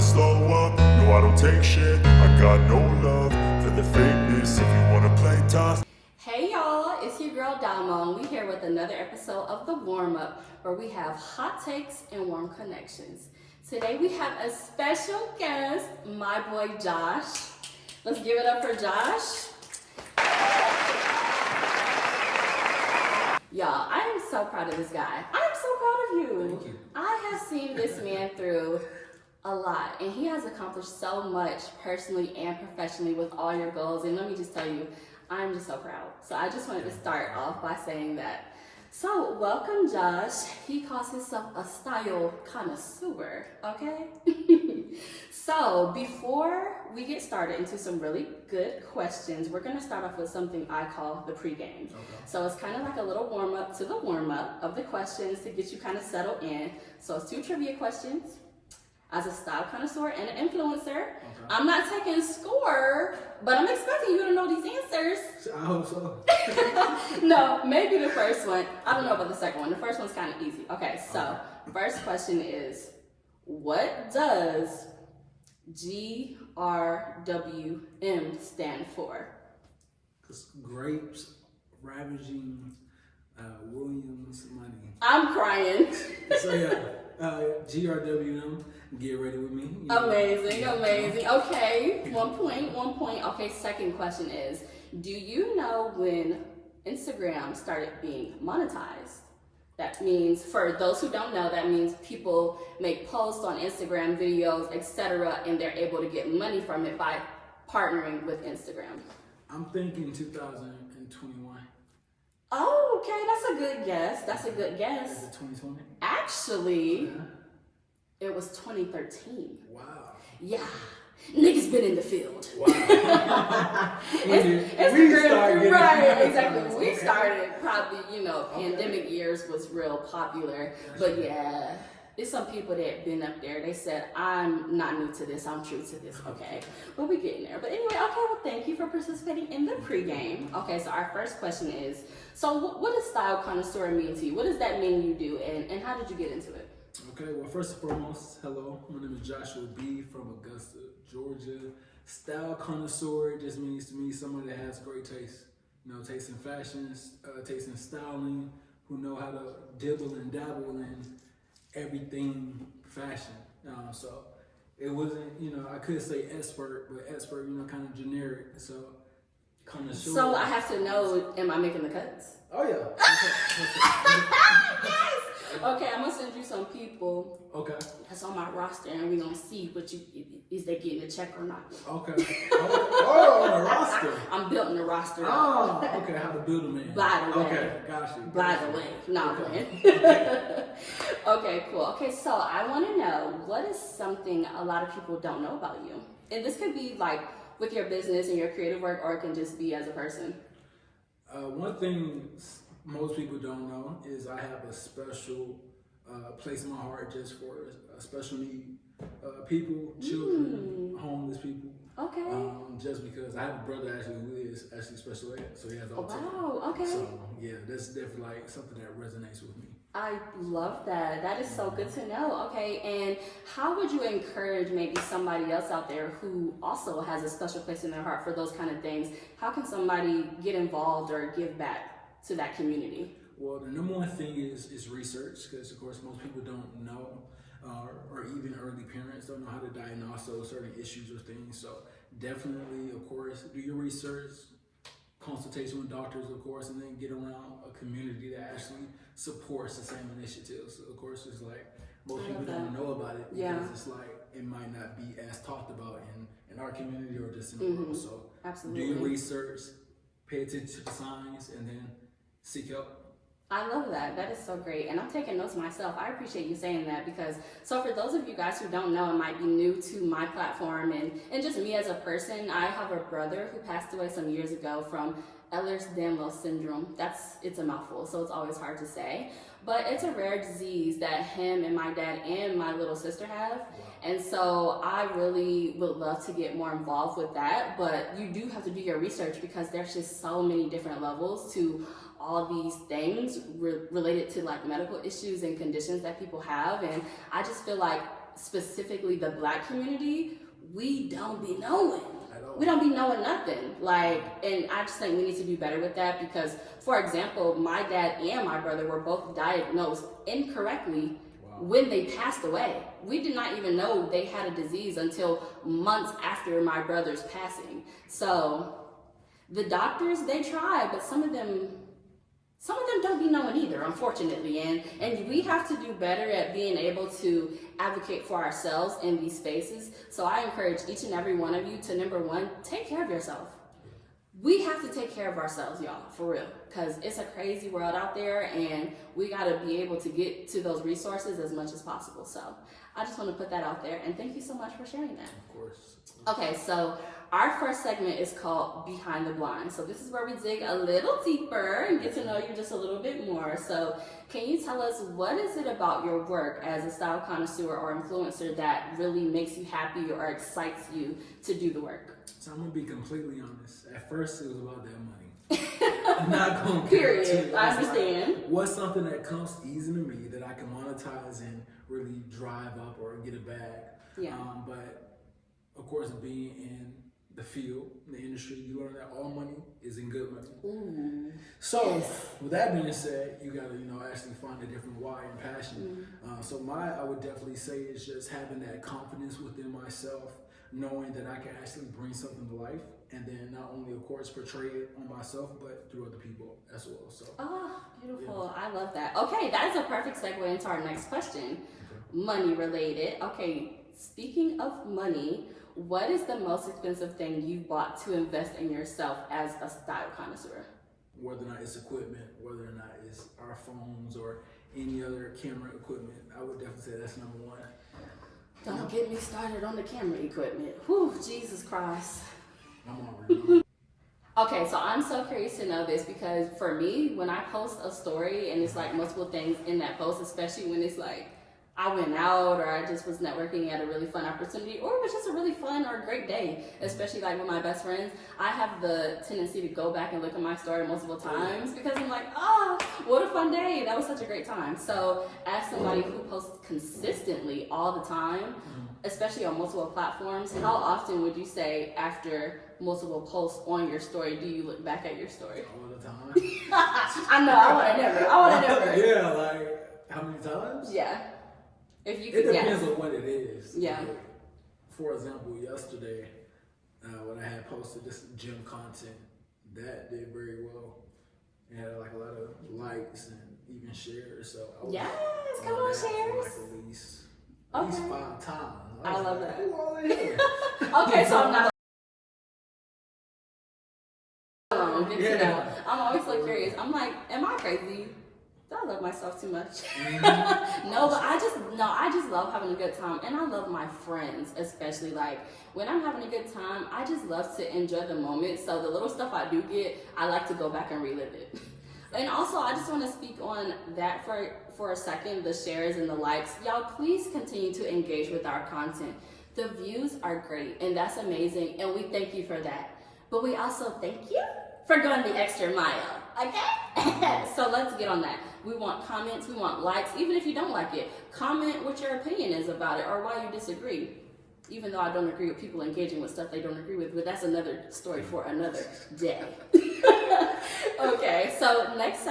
slow up, no I don't take shit. I got no love for the fakeness. If you wanna play tough. Hey y'all, it's your girl Damo. We here with another episode of The Warm Up, where we have hot takes and warm connections. Today we have a special guest, my boy Josh. Let's give it up for Josh. Y'all, I am so proud of this guy. I am so proud of you. Thank you. I have seen this man through a lot, and he has accomplished so much personally and professionally with all your goals. And let me just tell you, I'm just so proud. So I just wanted to start off by saying that. So welcome, Josh. He calls himself a style connoisseur, okay? So before we get started into some really good questions, we're gonna start off with something I call the pregame. Okay. So it's kind of like a little warm up to the warm up of the questions to get you kind of settled in. So it's 2 trivia questions. As a style connoisseur and an influencer, okay. I'm not taking score, but I'm expecting you to know these answers. I hope so. No, maybe the first one. I don't know about the second one. The first one's kind of easy. Okay, so first question is, what does GRWM stand for? Grapes ravaging Williams money. I'm crying. So yeah, GRWM. Get ready with me. Amazing. Okay, 1 point. Okay, second question is, do you know when Instagram started being monetized? That means, for those who don't know, that means people make posts on Instagram, videos, etc., and they're able to get money from it by partnering with Instagram. I'm thinking 2021. Oh, okay, that's a good guess. Is it 2020? Actually, it was 2013. Wow. Yeah. Niggas been in the field. Wow. We started probably, pandemic years was real popular. But yeah, there's some people that been up there. They said, I'm not new to this, I'm true to this, okay? But we getting there. But anyway, okay, well, thank you for participating in the pregame. Okay, so our first question is, so what does style connoisseur mean to you? What does that mean you do, and how did you get into it? Okay, well, first and foremost, hello. My name is Joshua B. from Augusta, Georgia. Style connoisseur just means to me someone that has great taste. Taste in fashions, taste in styling, who know how to dibble and dabble in everything fashion. So it wasn't, I could say expert, but expert, kind of generic. So connoisseur. So I have to know, am I making the cuts? Oh yeah. Yes. Okay, I'm gonna send you some people. Okay. That's on my roster, and we're gonna see is they getting a check or not. Okay. Oh, on the roster. I'm building the roster. Oh, okay. How to build a man. By the way. Okay, got you. By the way, not playing. Okay, cool. Okay, so I want to know, what is something a lot of people don't know about you? And this could be like with your business and your creative work, or it can just be as a person. One thing most people don't know is I have a special place in my heart just for special need people, children, homeless people. Okay. Just because I have a brother actually who is actually special ed, so he has autism. Wow. Okay. So yeah, that's definitely like something that resonates with me. I love that. That is so good to know. Okay, and how would you encourage maybe somebody else out there who also has a special place in their heart for those kind of things? How can somebody get involved or give back to that community? Well, the number one thing is research, because of course most people don't know, or even early parents don't know how to diagnose those certain issues or things. So definitely, of course, do your research, consultation with doctors, of course, and then get around a community that actually supports the same initiatives. So of course, it's like most people don't know about it because it's like it might not be as talked about in our community or just in the world. So absolutely, do your research, pay attention to the signs, and then seek help. I love that. That is so great. And I'm taking notes myself. I appreciate you saying that because, so for those of you guys who don't know and might be new to my platform and just me as a person, I have a brother who passed away some years ago from Ehlers-Danlos syndrome. It's a mouthful, so it's always hard to say. But it's a rare disease that him and my dad and my little sister have. Wow. And so I really would love to get more involved with that. But you do have to do your research because there's just so many different levels to all these things related to like medical issues and conditions that people have. And I just feel like specifically the Black community, we don't be knowing. At all. We don't be knowing nothing. Like, and I just think we need to do better with that because, for example, my dad and my brother were both diagnosed incorrectly when they passed away. We did not even know they had a disease until months after my brother's passing. So the doctors, they try, but some of them don't be knowing either, unfortunately. And we have to do better at being able to advocate for ourselves in these spaces. So I encourage each and every one of you to, number one, take care of yourself. We have to take care of ourselves, y'all, for real, because it's a crazy world out there, and we got to be able to get to those resources as much as possible. So I just want to put that out there, and thank you so much for sharing that. Of course. Okay, so our first segment is called Behind the Blind. So this is where we dig a little deeper and get to know you just a little bit more. So can you tell us, what is it about your work as a style connoisseur or influencer that really makes you happy or excites you to do the work? So I'm gonna be completely honest. At first, it was about that money. I'm not gonna Period. I understand. Like, what's something that comes easy to me that I can monetize and really drive up or get a bag? Yeah. But of course, being in the field, the industry, you learn that all money is in good money. Ooh. So Yes. with that being said, you gotta actually find a different why and passion. So I would definitely say is just having that confidence within myself, knowing that I can actually bring something to life, and then not only, of course, portray it on myself, but through other people as well. So. Oh, beautiful. I love that. Okay, that is a perfect segue into our next question. Money related. Okay, speaking of money, what is the most expensive thing you bought to invest in yourself as a style connoisseur? Whether or not it's equipment, whether or not it's our phones or any other camera equipment, I would definitely say that's number one. Don't get me started on the camera equipment. Whew, Jesus Christ. I'm already. Okay, so I'm so curious to know this because for me, when I post a story and it's like multiple things in that post, especially when it's like I went out or I just was networking at a really fun opportunity, or it was just a really fun or great day, especially like with my best friends, I have the tendency to go back and look at my story multiple times because I'm like, oh, what a fun day. That was such a great time. So as somebody who posts consistently all the time, especially on multiple platforms, how often would you say after multiple posts on your story do you look back at your story? All the time. I know, I want to never. Yeah, like how many times? Yeah. If you It could depends guess. on what it is. Yeah. Like, for example, yesterday, when I had posted this gym content, that did very well. It had like a lot of likes and even shares. So I was Yes, come on, that for, shares. like at least 5 times. I was love like, that. "Who all in here?" Okay, so I'm not alone. Good to Yeah. know. I'm always so curious. I'm like, am I crazy? Do I love myself too much? No, but I just love having a good time, and I love my friends, especially like when I'm having a good time. I just love to enjoy the moment. So the little stuff I do get, I like to go back and relive it. And also, I just want to speak on that for a second, the shares and the likes. Y'all, please continue to engage with our content. The views are great, and that's amazing, and we thank you for that. But we also thank you for going the extra mile, okay? So let's get on that. We want comments, we want likes, even if you don't like it. Comment what your opinion is about it or why you disagree. Even though I don't agree with people engaging with stuff they don't agree with, but that's another story for another day. Okay, so next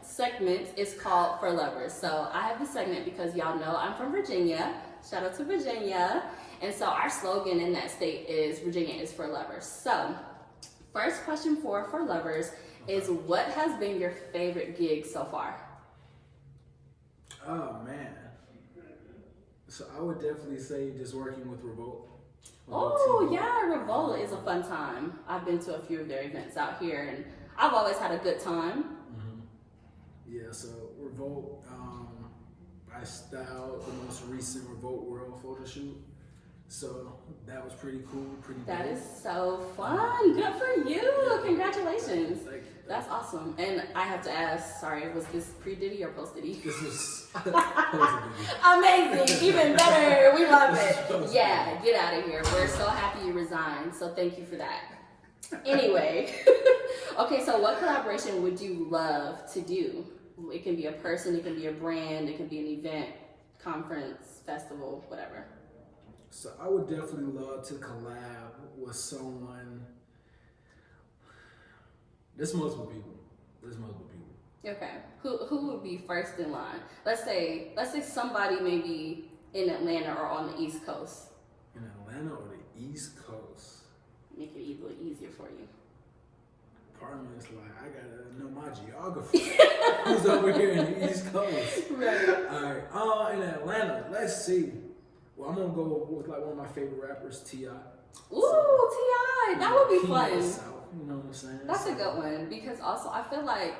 segment is called For Lovers. So I have this segment because y'all know I'm from Virginia. Shout out to Virginia. And so our slogan in that state is Virginia is for lovers. So first question for Lovers is, what has been your favorite gig so far? Oh man. So I would definitely say just working with Revolt. Oh yeah, Revolt is a fun time. I've been to a few of their events out here and I've always had a good time. Yeah, so Revolt, I styled the most recent Revolt World photo shoot. So that was pretty cool, pretty That dope. is so fun. Good for you. Congratulations. Thank you. That's awesome. And I have to ask, sorry, was this pre-Diddy or post-Diddy? This was supposed Amazing. Even better. We love This is it. supposed to Yeah, get out of here. We're so happy you resigned. So thank you for that. Anyway. Okay, so what collaboration would you love to do? It can be a person, it can be a brand, it can be an event, conference, festival, whatever. So I would definitely love to collab with someone. There's multiple people. Okay. Who would be first in line? Let's say somebody maybe in Atlanta or on the East Coast. In Atlanta or the East Coast? Make it a little easier for you. Part of me is like, I gotta know my geography. Who's over here in the East Coast? Right. All right. In Atlanta, let's see. Well, I'm gonna go with like one of my favorite rappers, T.I. Ooh, T.I. That would be fun. South, you know what I'm saying? That's a good one because also I feel like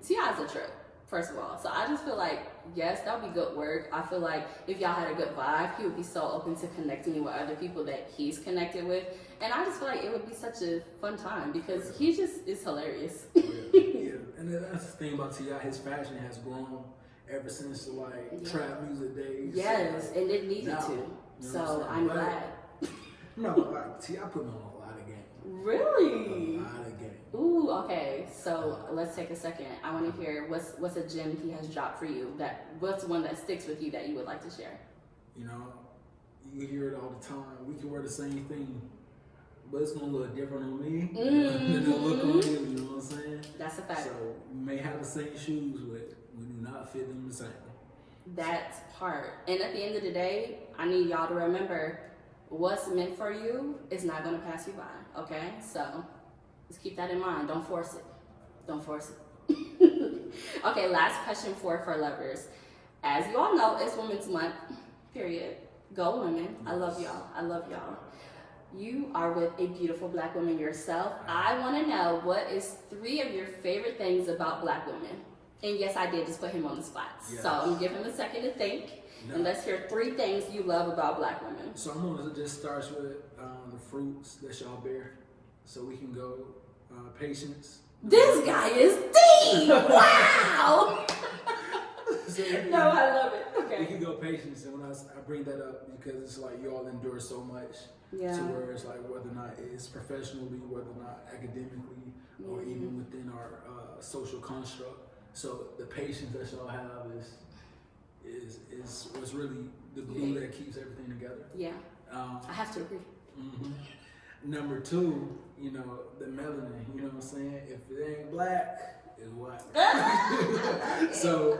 T.I. is a trip, first of all. So I just feel like, yes, that would be good work. I feel like if y'all had a good vibe, he would be so open to connecting you with other people that he's connected with. And I just feel like it would be such a fun time because he just is hilarious. Yeah. And that's the thing about T.I. His fashion has grown ever since the trap music days. Yes, and it needed to. You know So what I'm saying? glad. No, like T.I. put me on a lot of game. Really? A lot of game. Ooh, okay. So let's take a second. I want to hear what's a gem he has dropped for you. What's one that sticks with you that you would like to share? You know, you hear it all the time. We can wear the same thing, but it's gonna look different on me than it'll look on you. You know what I'm saying? That's a fact. So we may have the same shoes, but we do not fit them the same. That's part. And at the end of the day, I need y'all to remember what's meant for you is not going to pass you by, okay? So just keep that in mind. Don't force it. Don't force it. Okay, last question for lovers. As you all know, it's Women's Month, period. Go women. I love y'all. I love y'all. You are with a beautiful black woman yourself. I want to know what is 3 of your favorite things about black women. And yes, I did just put him on the spot. Yes. So I'm going to give him a second to think. No. And let's hear 3 things you love about black women. So I'm gonna just start with the fruits that y'all bear, so we can go patience. This guy is deep! Wow! So No, I love it. we Okay. can go patience, and when I bring that up because it's like you all endure so much. Yeah. To where it's like whether or not it's professionally, whether or not academically, or even within our social construct. So the patience that y'all have is what's really the glue that keeps everything together. Yeah. I have to agree. Mm-hmm. Number 2, you know, the melanin. You know what I'm saying? If it ain't black, it's white. So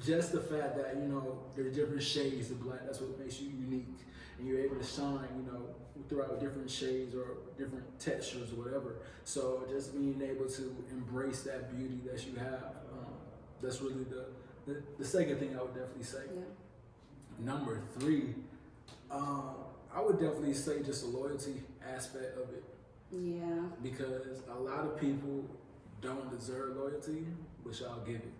just the fact that, you know, there's different shades of black, that's what makes you unique. And you're able to shine, you know, throughout different shades or different textures or whatever. So just being able to embrace that beauty that you have, that's really the second thing I would definitely say. Yeah. Number 3, I would definitely say just the loyalty aspect of it. Yeah. Because a lot of people don't deserve loyalty, but y'all give it.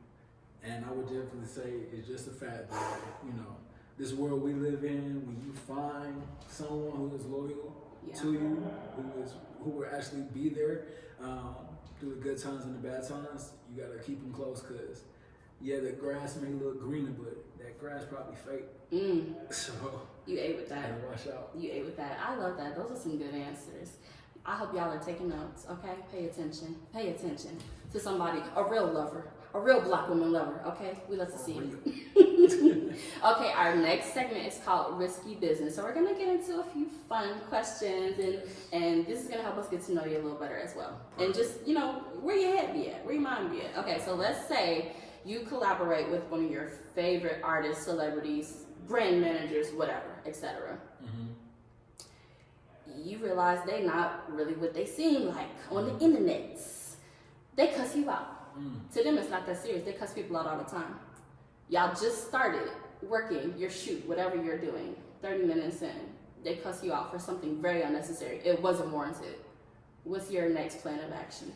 And I would definitely say it's just the fact that, you know, this world we live in, when you find someone who is loyal to you, who will actually be there through the good times and the bad times, you gotta keep them close because, yeah, the grass may look greener, but that grass probably fake. So you ate with that. gotta watch out. You ate with that. I love that. Those are some good answers. I hope y'all are taking notes, okay? Pay attention. Pay attention to somebody, a real lover, a real black woman lover, okay? We love to see you. Okay, our next segment is called Risky Business. So we're gonna get into a few fun questions and this is gonna help us get to know you a little better as well. And just, you know, where your head be at, where your mind be at. Okay, so let's say you collaborate with one of your favorite artists, celebrities, brand managers, whatever, etc. You realize they not really what they seem like on the internet. They cuss you out. To them, it's not that serious. They cuss people out all the time. Y'all just started working your shoot, whatever you're doing, 30 minutes in. They cuss you out for something very unnecessary. It wasn't warranted. What's your next plan of action?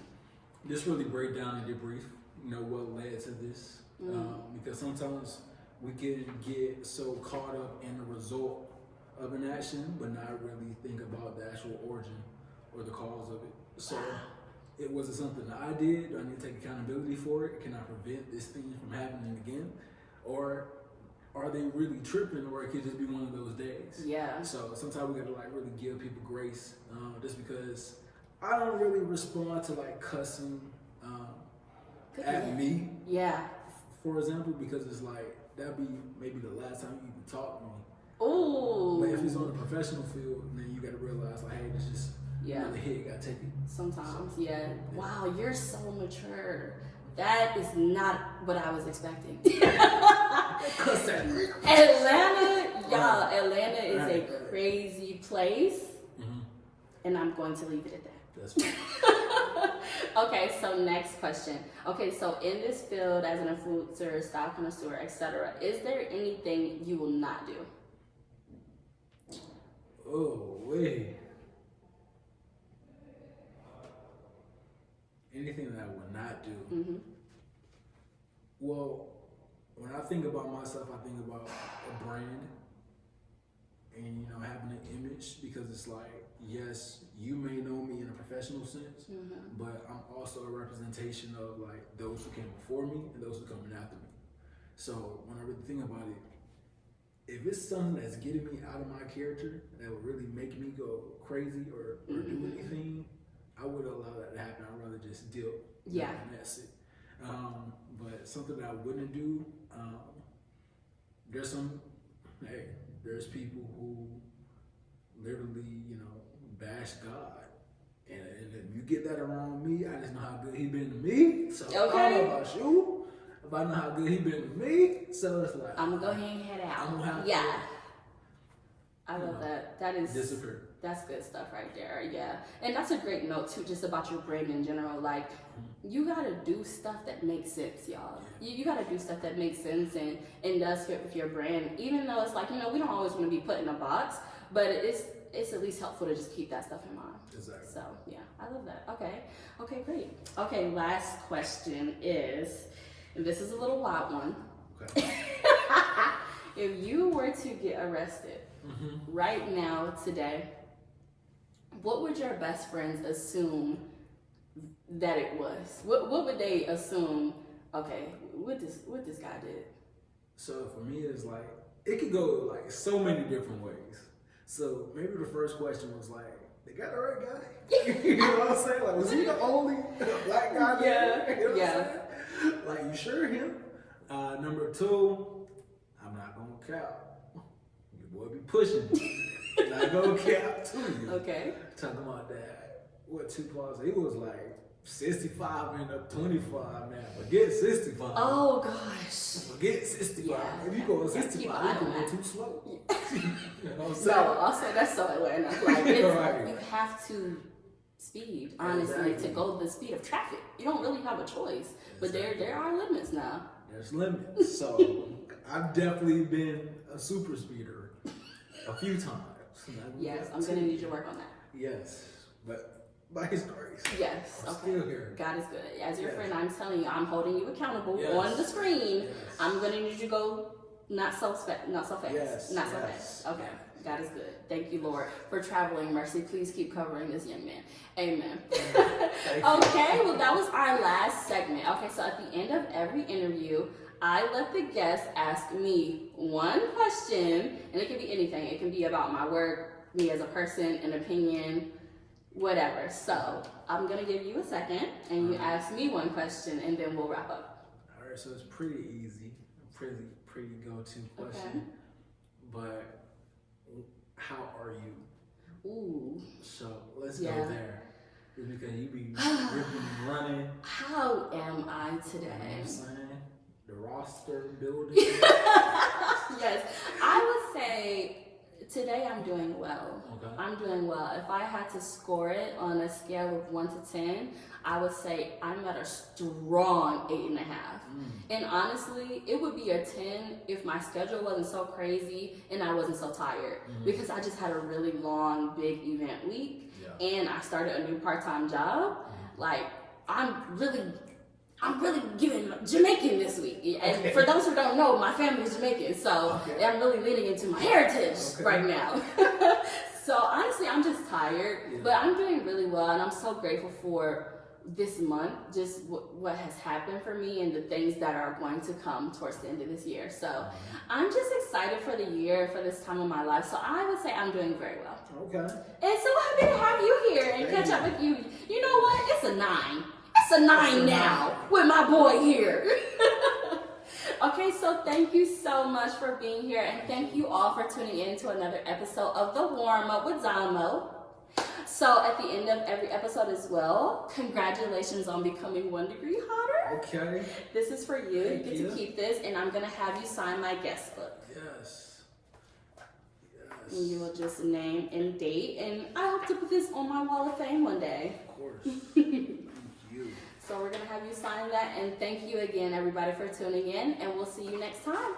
Just really break down and debrief, you know, what led to this. Because sometimes we can get so caught up in the result of an action, but not really think about the actual origin or the cause of it. So it wasn't something that I did. Do I need to take accountability for it? Can I prevent this thing from happening again? Or are they really tripping, or it could just be one of those days? Yeah. So sometimes we gotta like really give people grace, just because I don't really respond to like cussing at me. Yeah. For example, because it's like that'd be maybe the last time you even talk to me. Ooh. But if it's on the professional field, then you got to realize, like, hey, this just another hit. You got to take it. Sometimes, yeah. Wow, you're so mature. That is not what I was expecting. Atlanta, y'all, Atlanta is a crazy place. And I'm going to leave it at that. That's fine. Okay, so next question. Okay, so in this field as an influencer, style connoisseur, etc., is there anything you will not do? Oh, wait. Anything that I would not do. Well, when I think about myself, I think about a brand and, having an image, because it's like, yes, you may know me in a professional sense, but I'm also a representation of like those who came before me and those who are coming after me. So when I really think about it, if it's something that's getting me out of my character, that would really make me go crazy or do anything, I would allow that to happen. I'd rather just deal. Yeah. And that's it. But something that I wouldn't do, there's people who literally, bash God. And if you get that around me, I just know how good he been to me. So I don't know about you, but I know how good he been to me. So it's like, I'm gonna go ahead and head out. I'm gonna have to, I love that. That is disappear. That's good stuff right there. Yeah. And that's a great note too, just about your brand in general. Like, you gotta do stuff that makes sense, y'all. You gotta do stuff that makes sense and does fit with your brand. Even though it's like, we don't always want to be put in a box, but it's at least helpful to just keep that stuff in mind. Exactly. So yeah, I love that. Okay, great. Okay, last question is, and this is a little wild one. Okay. If you were to get arrested right now, today, what would your best friends assume that it was? What would they assume? Okay, what this guy did? So for me, it's like, it could go like so many different ways. So maybe the first question was like, they got the right guy? You know what I'm saying? Like, was he the only black guy there? You know what I'm saying? Like, you sure him? Number two, I'm not gonna cap. Your boy be pushing me. Not gonna cap to you. Okay. Talking about that. What Tupac said? It was like 65 and up 25 now. Forget 65. Oh gosh. Forget 65. Yeah. If you go 65, you Keep go too slow. You know what I'm saying? No, also that's so Atlanta. Like, Right. you have to speed, honestly, to go the speed of traffic. You don't really have a choice. But there are limits now. There's limits. So I've definitely been a super speeder a few times. Yes, I'm gonna need your work on that. Yes, but by His grace. Yes. I'm Okay. still here. God is good. As your friend, I'm telling you, I'm holding you accountable on the screen. Yes. I'm gonna need you to go not so fast. Yes. Not so Yes. fast. Okay. God is good. Thank you, Lord, for traveling mercy. Please keep covering this young man. Amen. Okay, well, that was our last segment. Okay, so at the end of every interview, I let the guests ask me one question, and it can be anything. It can be about my work, me as a person, an opinion, whatever. So I'm going to give you a second, and you ask me one question, and then we'll wrap up. All right, so it's pretty easy. Pretty go-to question. Okay. But how are you? Ooh. So let's go there. It's because you be running. How am I You know today? what I'm saying? The roster building. Yes, I would say today I'm doing well. Okay. I'm doing well. If I had to score it on a scale of 1 to 10, I would say I'm at a strong 8.5. And honestly, it would be a 10 if my schedule wasn't so crazy and I wasn't so tired, because I just had a really long, big event week, and I started a new part-time job. Like, I'm really giving Jamaican this week. And for those who don't know, my family is Jamaican, so I'm really leaning into my heritage right now. So honestly, I'm just tired, but I'm doing really well, and I'm so grateful for this month, just what has happened for me and the things that are going to come towards the end of this year. So I'm just excited for the year, for this time of my life. So I would say I'm doing very well. Okay. And so happy to have you here and catch up with you. You know what? It's a 9. It's a 9 now with my boy here. Okay, so thank you so much for being here, and thank you all for tuning in to another episode of The Warm Up with Damo. So at the end of every episode as well, congratulations on becoming 1 degree hotter. Okay. This is for you. Thank you get you. to keep this, and I'm gonna have you sign my guest book. Yes. And you will just name and date, and I hope to put this on my wall of fame one day. Of course. Thank you. So we're gonna have you sign that, and thank you again, everybody, for tuning in, and we'll see you next time.